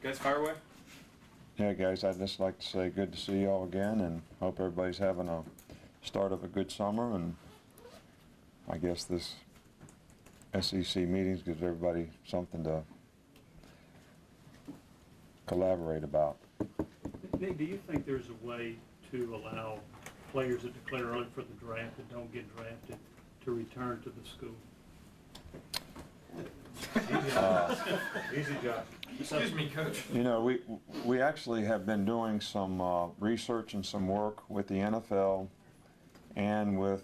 Guys, fire away. Yeah, guys, I'd just like to say good to see you all again, and hope everybody's having a start of a good summer. And I guess this SEC meetings gives everybody something to collaborate about. Nick, do you think there's a way to allow players that declare early for the draft and don't get drafted to return to the school? Easy job. Excuse me, Coach. You know, we actually have been doing some research and some work with the NFL and with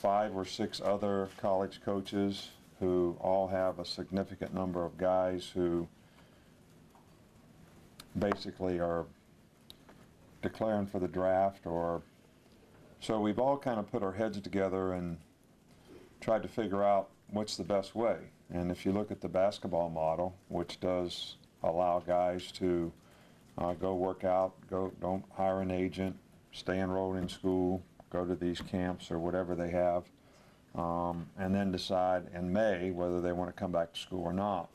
5 or 6 other college coaches who all have a significant number of guys who basically are declaring for the draft. Or so we've all kind of put our heads together and tried to figure out what's the best way. And if you look at the basketball model, which does allow guys to go work out, don't hire an agent, stay enrolled in school, go to these camps or whatever they have, and then decide in May whether they want to come back to school or not.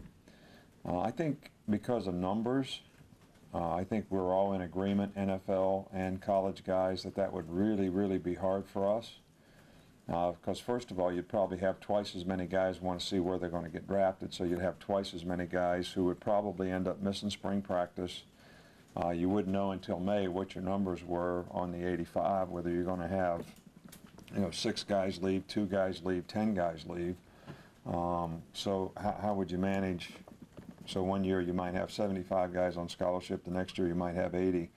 I think because of numbers, I think we're all in agreement, NFL and college guys, that would really be hard for us. Because first of all, you'd probably have twice as many guys want to see where they're going to get drafted, so you'd have twice as many guys who would probably end up missing spring practice. You wouldn't know until May what your numbers were on the 85, whether you're going to have 6 guys leave, 2 guys leave, 10 guys leave. So how would you manage? So one year you might have 75 guys on scholarship, the next year you might have 80.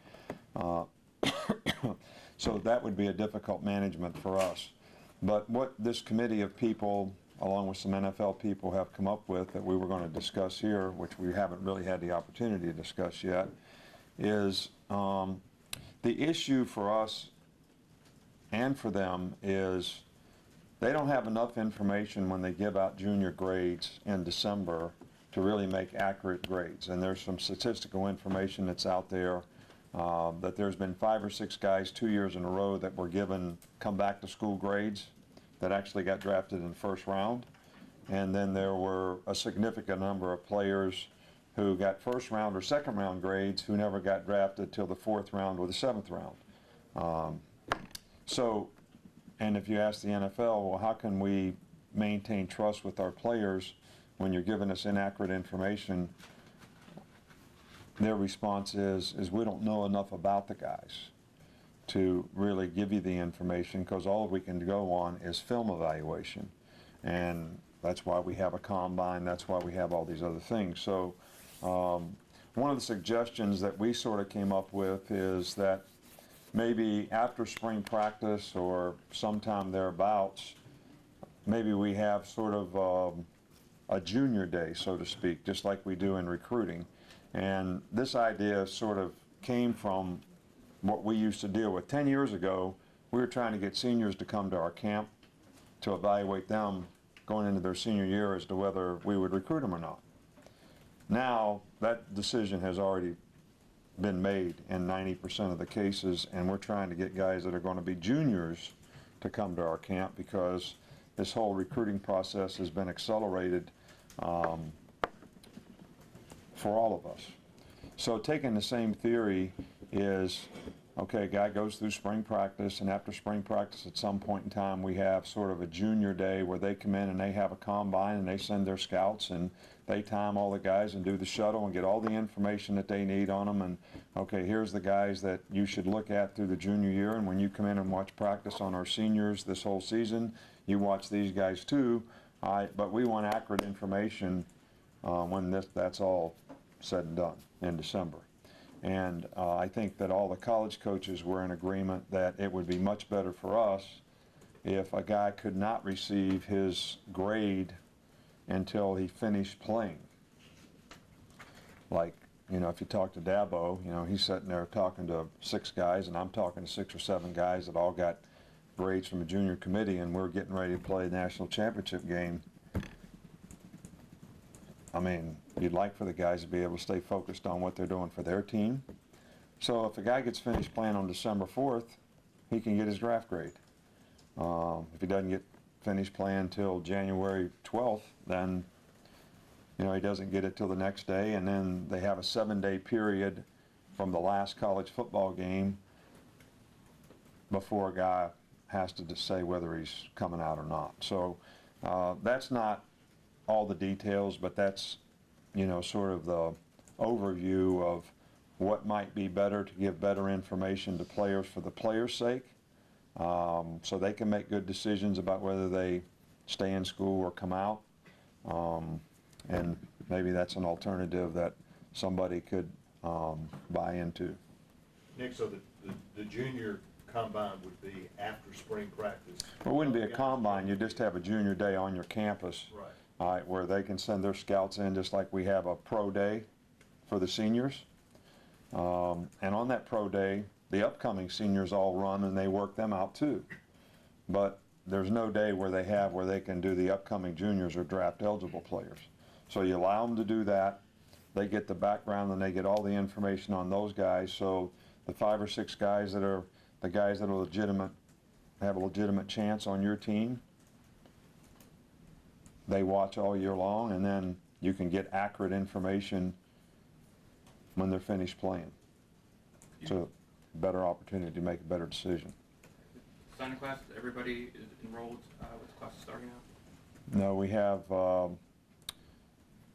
So that would be a difficult management for us. But what this committee of people, along with some NFL people, have come up with that we were going to discuss here, which we haven't really had the opportunity to discuss yet, is the issue for us and for them is they don't have enough information when they give out junior grades in December to really make accurate grades. And there's some statistical information that's out there that there's been 5 or 6 guys 2 years in a row that were given come back to school grades that actually got drafted in the first round. And then there were a significant number of players who got first round or second round grades who never got drafted till the 4th round or the 7th round. And if you ask the NFL, well, how can we maintain trust with our players when you're giving us inaccurate information? Their response is we don't know enough about the guys to really give you the information, because all we can go on is film evaluation. And that's why we have a combine, that's why we have all these other things. So one of the suggestions that we sort of came up with is that maybe after spring practice or sometime thereabouts, maybe we have sort of a junior day, so to speak, just like we do in recruiting. And this idea sort of came from what we used to deal with. 10 years ago, we were trying to get seniors to come to our camp to evaluate them going into their senior year as to whether we would recruit them or not. Now, that decision has already been made in 90% of the cases, and we're trying to get guys that are going to be juniors to come to our camp, because this whole recruiting process has been accelerated for all of us. So taking the same theory is, okay, a guy goes through spring practice, and after spring practice at some point in time we have sort of a junior day where they come in and they have a combine and they send their scouts and they time all the guys and do the shuttle and get all the information that they need on them. And okay, here's the guys that you should look at through the junior year, and when you come in and watch practice on our seniors this whole season, you watch these guys too. But we want accurate information when that's all said and done in December. And I think that all the college coaches were in agreement that it would be much better for us if a guy could not receive his grade until he finished playing. Like, if you talk to Dabo, he's sitting there talking to 6 guys, and I'm talking to 6 or 7 guys that all got grades from a junior committee, and we're getting ready to play the national championship game. I mean, you'd like for the guys to be able to stay focused on what they're doing for their team. So if a guy gets finished playing on December 4th, he can get his draft grade. If he doesn't get finished playing until January 12th, then You know, he doesn't get it till the next day, and then they have a 7-day period from the last college football game before a guy has to just say whether he's coming out or not. So that's not all the details, but that's, you know, sort of the overview of what might be better to give better information to players for the players' sake, so they can make good decisions about whether they stay in school or come out. And maybe that's an alternative that somebody could buy into. Nick, so the junior combine would be after spring practice? Well, it wouldn't be a combine, you just have a junior day on your campus. Right. Where they can send their scouts in just like we have a pro day for the seniors. And on that pro day, the upcoming seniors all run and they work them out too. But there's no day where they can do the upcoming juniors or draft eligible players. So you allow them to do that. They get the background and they get all the information on those guys. So the 5 or 6 guys that are the guys that are have a legitimate chance on your team, they watch all year long, and then you can get accurate information when they're finished playing. It's a better opportunity to make a better decision. Signing class, everybody is enrolled with the class starting out? No, we have a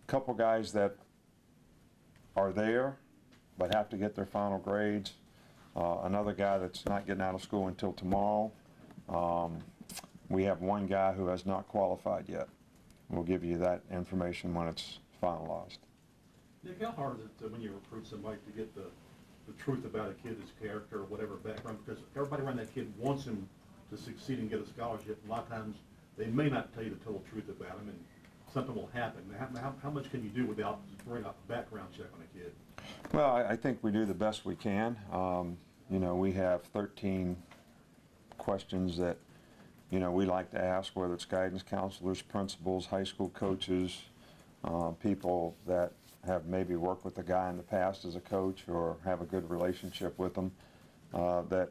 couple guys that are there but have to get their final grades. Another guy that's not getting out of school until tomorrow. We have one guy who has not qualified yet. We'll give you that information when it's finalized. Nick, how hard is it when you recruit somebody to get the truth about a kid's character or whatever background? Because everybody around that kid wants him to succeed and get a scholarship. A lot of times they may not tell you the total truth about him, and something will happen. How much can you do without bringing up a background check on a kid? Well, I think we do the best we can. You know, we have 13 questions that, you know, we like to ask, whether it's guidance counselors, principals, high school coaches, people that have maybe worked with the guy in the past as a coach or have a good relationship with them, that,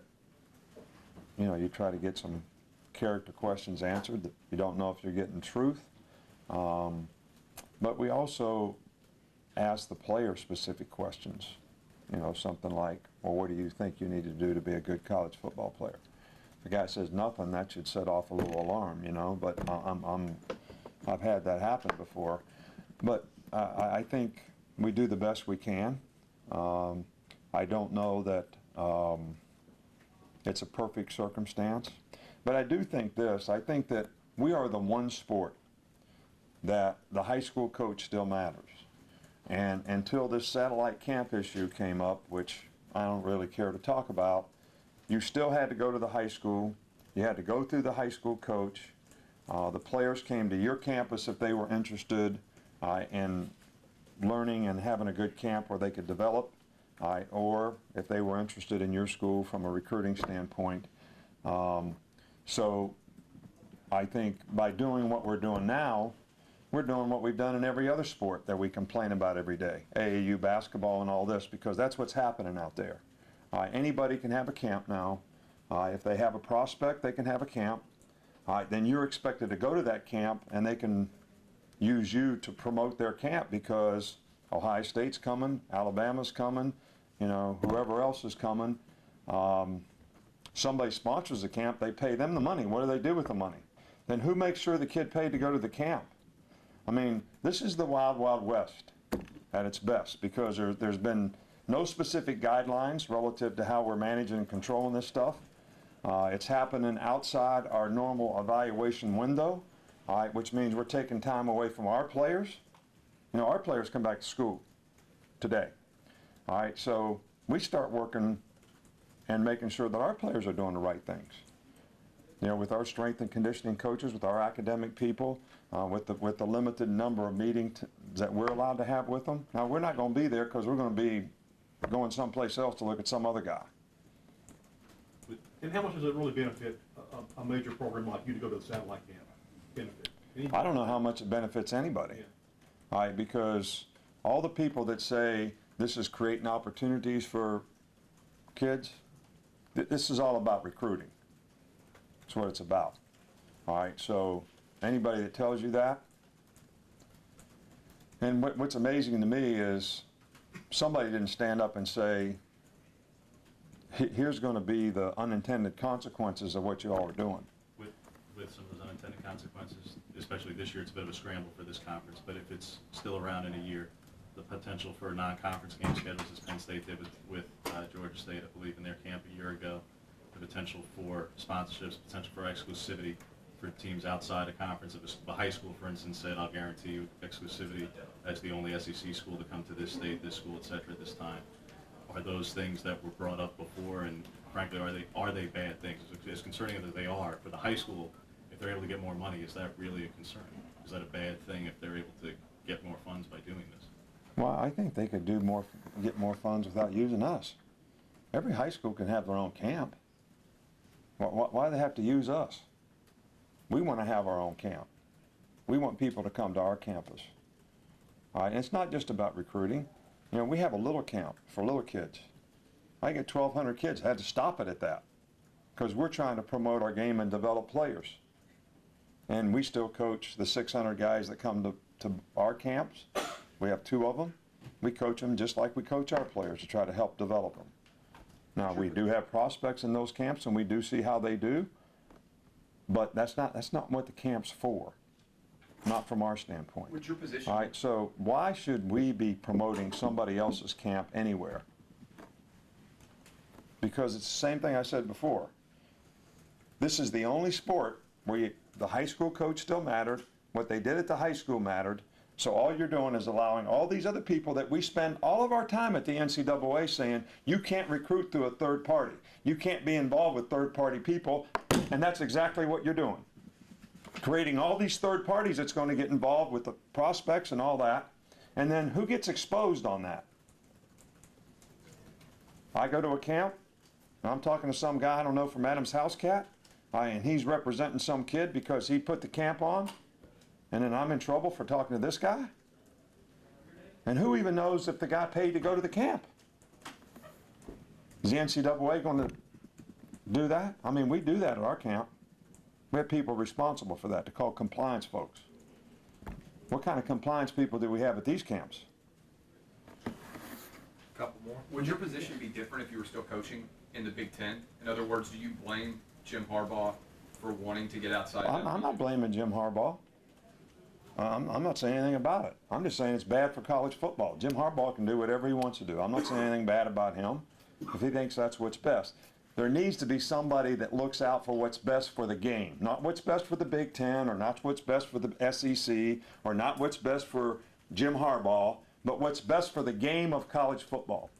you know, you try to get some character questions answered that you don't know if you're getting truth. But we also ask the player specific questions, you know, something like, well, what do you think you need to do to be a good college football player? If the guy says nothing, that should set off a little alarm, you know, but I've had that happen before. But I think we do the best we can. I don't know that it's a perfect circumstance, but I do think this. I think that we are the one sport that the high school coach still matters. And until this satellite camp issue came up, which I don't really care to talk about, you still had to go to the high school. You had to go through the high school coach. The players came to your campus if they were interested in learning and having a good camp where they could develop, or if they were interested in your school from a recruiting standpoint. So I think by doing what we're doing now, we're doing what we've done in every other sport that we complain about every day, AAU basketball and all this, because that's what's happening out there. Anybody can have a camp now. If they have a prospect, they can have a camp. Then you're expected to go to that camp, and they can use you to promote their camp because Ohio State's coming, Alabama's coming, you know, whoever else is coming. Somebody sponsors the camp, they pay them the money. What do they do with the money? Then who makes sure the kid paid to go to the camp? I mean, this is the wild, wild west at its best, because there's been no specific guidelines relative to how we're managing and controlling this stuff. It's happening outside our normal evaluation window, which means we're taking time away from our players. You know, our players come back to school today. All right, so we start working and making sure that our players are doing the right things. You know, with our strength and conditioning coaches, with our academic people, with the limited number of meetings that we're allowed to have with them. Now, we're not going to be there because we're going to be going someplace else to look at some other guy. And how much does it really benefit a major program like you to go to the satellite camp? Benefit? I don't know how much it benefits anybody. Yeah. All right, because all the people that say this is creating opportunities for kids, this is all about recruiting. That's what it's about. All right, so anybody that tells you that, And what's amazing to me is somebody didn't stand up and say, here's going to be the unintended consequences of what you all are doing. With some of those unintended consequences, especially this year, it's a bit of a scramble for this conference, but if it's still around in a year, the potential for non-conference game schedules, as Penn State did with Georgia State, I believe, in their camp a year ago, the potential for sponsorships, potential for exclusivity for teams outside a conference. If the high school, for instance, said, I'll guarantee you exclusivity as the only SEC school to come to this state, this school, et cetera, at this time. Are those things that were brought up before, and frankly, are they bad things? As concerning as they are, for the high school, if they're able to get more money, is that really a concern? Is that a bad thing if they're able to get more funds by doing this? Well, I think they could do more, get more funds without using us. Every high school can have their own camp. Why do they have to use us? We want to have our own camp. We want people to come to our campus. All right, and it's not just about recruiting. You know, we have a little camp for little kids. I get 1,200 kids. I had to stop it at that because we're trying to promote our game and develop players. And we still coach the 600 guys that come to our camps. We have 2 of them. We coach them just like we coach our players to try to help develop them. Now, we do have prospects in those camps, and we do see how they do, but that's not what the camp's for, not from our standpoint. What's your position? All right, so why should we be promoting somebody else's camp anywhere? Because it's the same thing I said before. This is the only sport where the high school coach still mattered. What they did at the high school mattered. So all you're doing is allowing all these other people that we spend all of our time at the NCAA saying, you can't recruit through a third party. You can't be involved with third party people. And that's exactly what you're doing. Creating all these third parties that's going to get involved with the prospects and all that. And then who gets exposed on that? I go to a camp, and I'm talking to some guy I don't know from Adam's House Cat, and he's representing some kid because he put the camp on. And then I'm in trouble for talking to this guy? And who even knows if the guy paid to go to the camp? Is the NCAA going to do that? I mean, we do that at our camp. We have people responsible for that. They're called compliance folks. What kind of compliance people do we have at these camps? Couple more. Would your position be different if you were still coaching in the Big Ten? In other words, do you blame Jim Harbaugh for wanting to get outside? I'm not blaming Jim Harbaugh. I'm not saying anything about it. I'm just saying it's bad for college football. Jim Harbaugh can do whatever he wants to do. I'm not saying anything bad about him if he thinks that's what's best. There needs to be somebody that looks out for what's best for the game, not what's best for the Big Ten or not what's best for the SEC or not what's best for Jim Harbaugh, but what's best for the game of college football,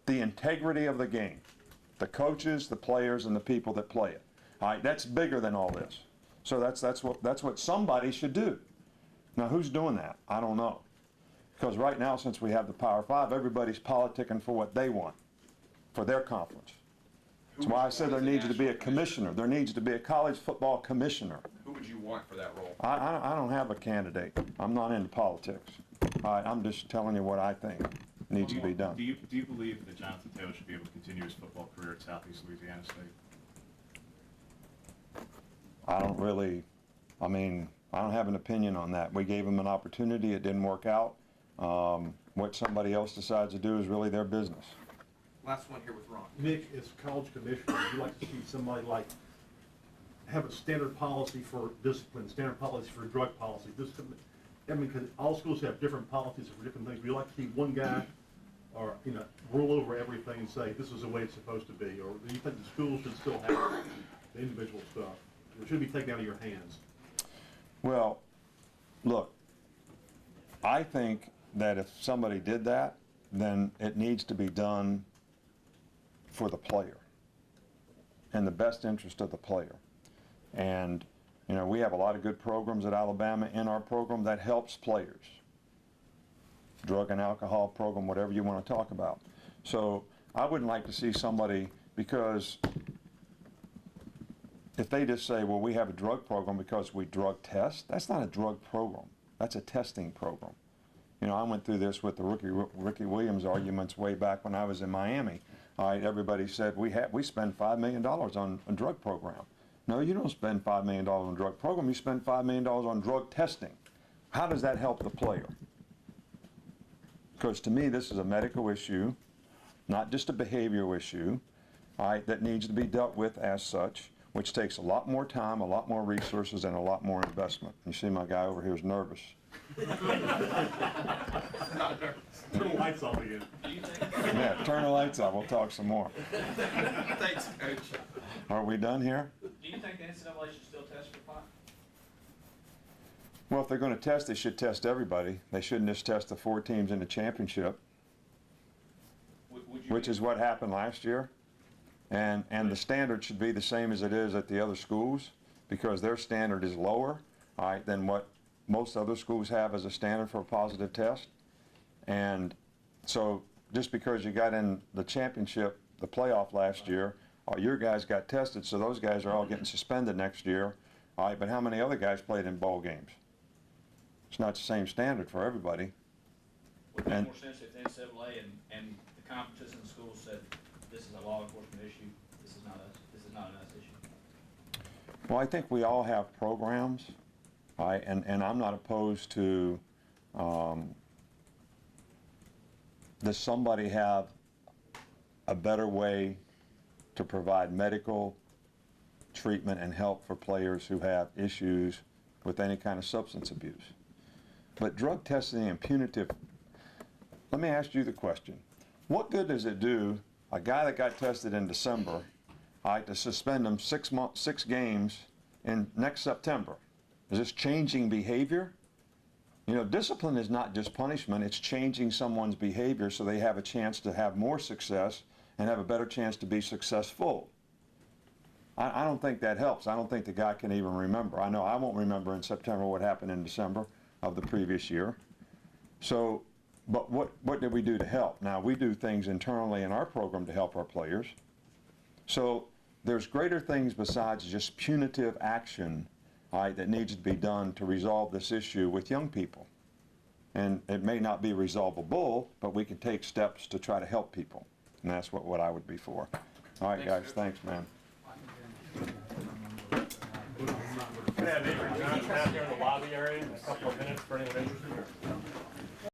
the integrity of the game, the coaches, the players, and the people that play it. All right, that's bigger than all this. So that's what somebody should do. Now, who's doing that? I don't know. Because right now, since we have the Power Five, everybody's politicking for what they want, for their conference. That's why I said there needs to be a commissioner. There needs to be a college football commissioner. Who would you want for that role? I don't have a candidate. I'm not into politics. All right, I'm just telling you what I think needs to be done. Do you believe that Jonathan Taylor should be able to continue his football career at Southeast Louisiana State? I don't have an opinion on that. We gave him an opportunity. It didn't work out. What somebody else decides to do is really their business. Last one here with Ron. Nick, as college commissioner, would you like to see somebody like have a standard policy for discipline, standard policy for drug policy? I mean, because all schools have different policies for different things. Would you like to see one guy or, rule over everything and say, this is the way it's supposed to be? Or do you think the schools should still have the individual stuff? It should be taken out of your hands. Well, look, I think that if somebody did that, then it needs to be done for the player in the best interest of the player. And, we have a lot of good programs at Alabama in our program that helps players. Drug and alcohol program, whatever you want to talk about. So I wouldn't like to see somebody, because if they just say, well, we have a drug program because we drug test, that's not a drug program. That's a testing program. I went through this with the Ricky Williams arguments way back when I was in Miami. All right, everybody said we spend $5 million on a drug program. No, you don't spend $5 million on a drug program. You spend $5 million on drug testing. How does that help the player? Because to me, this is a medical issue, not just a behavioral issue, all right, that needs to be dealt with as such, which takes a lot more time, a lot more resources, and a lot more investment. You see my guy over here is nervous. Turn the lights off again. Yeah, turn the lights off, we'll talk some more. Thanks, Coach. Are we done here? Do you think the NCAA should still test for pot? Well, if they're going to test, they should test everybody. They shouldn't just test the 4 teams in the championship, Would you which is what happened last year. And the standard should be the same as it is at the other schools, because their standard is lower, all right, than what most other schools have as a standard for a positive test. And so just because you got in the championship, the playoff last year, all your guys got tested, so those guys are all getting suspended next year. All right, but how many other guys played in bowl games? It's not the same standard for everybody. Would it and- make more sense if the NCAA and the conferences and the schools said, this is a law enforcement issue, this is not an us issue? Well, I think we all have programs, all right, and I'm not opposed to, does somebody have a better way to provide medical treatment and help for players who have issues with any kind of substance abuse? But drug testing and punitive, let me ask you the question. What good does it do a guy that got tested in December, all right, to suspend him 6 games in next September? Is this changing behavior? You know, discipline is not just punishment, it's changing someone's behavior so they have a chance to have more success and have a better chance to be successful. I don't think that helps. I don't think the guy can even remember. I know I won't remember in September what happened in December of the previous year. So, but what did we do to help? Now, we do things internally in our program to help our players. So there's greater things besides just punitive action, all right, that needs to be done to resolve this issue with young people. And it may not be resolvable, but we can take steps to try to help people. And that's what I would be for. All right, guys, thanks, man. We're gonna have Avery Johnson out here in the lobby area in a couple of minutes for anyone interested.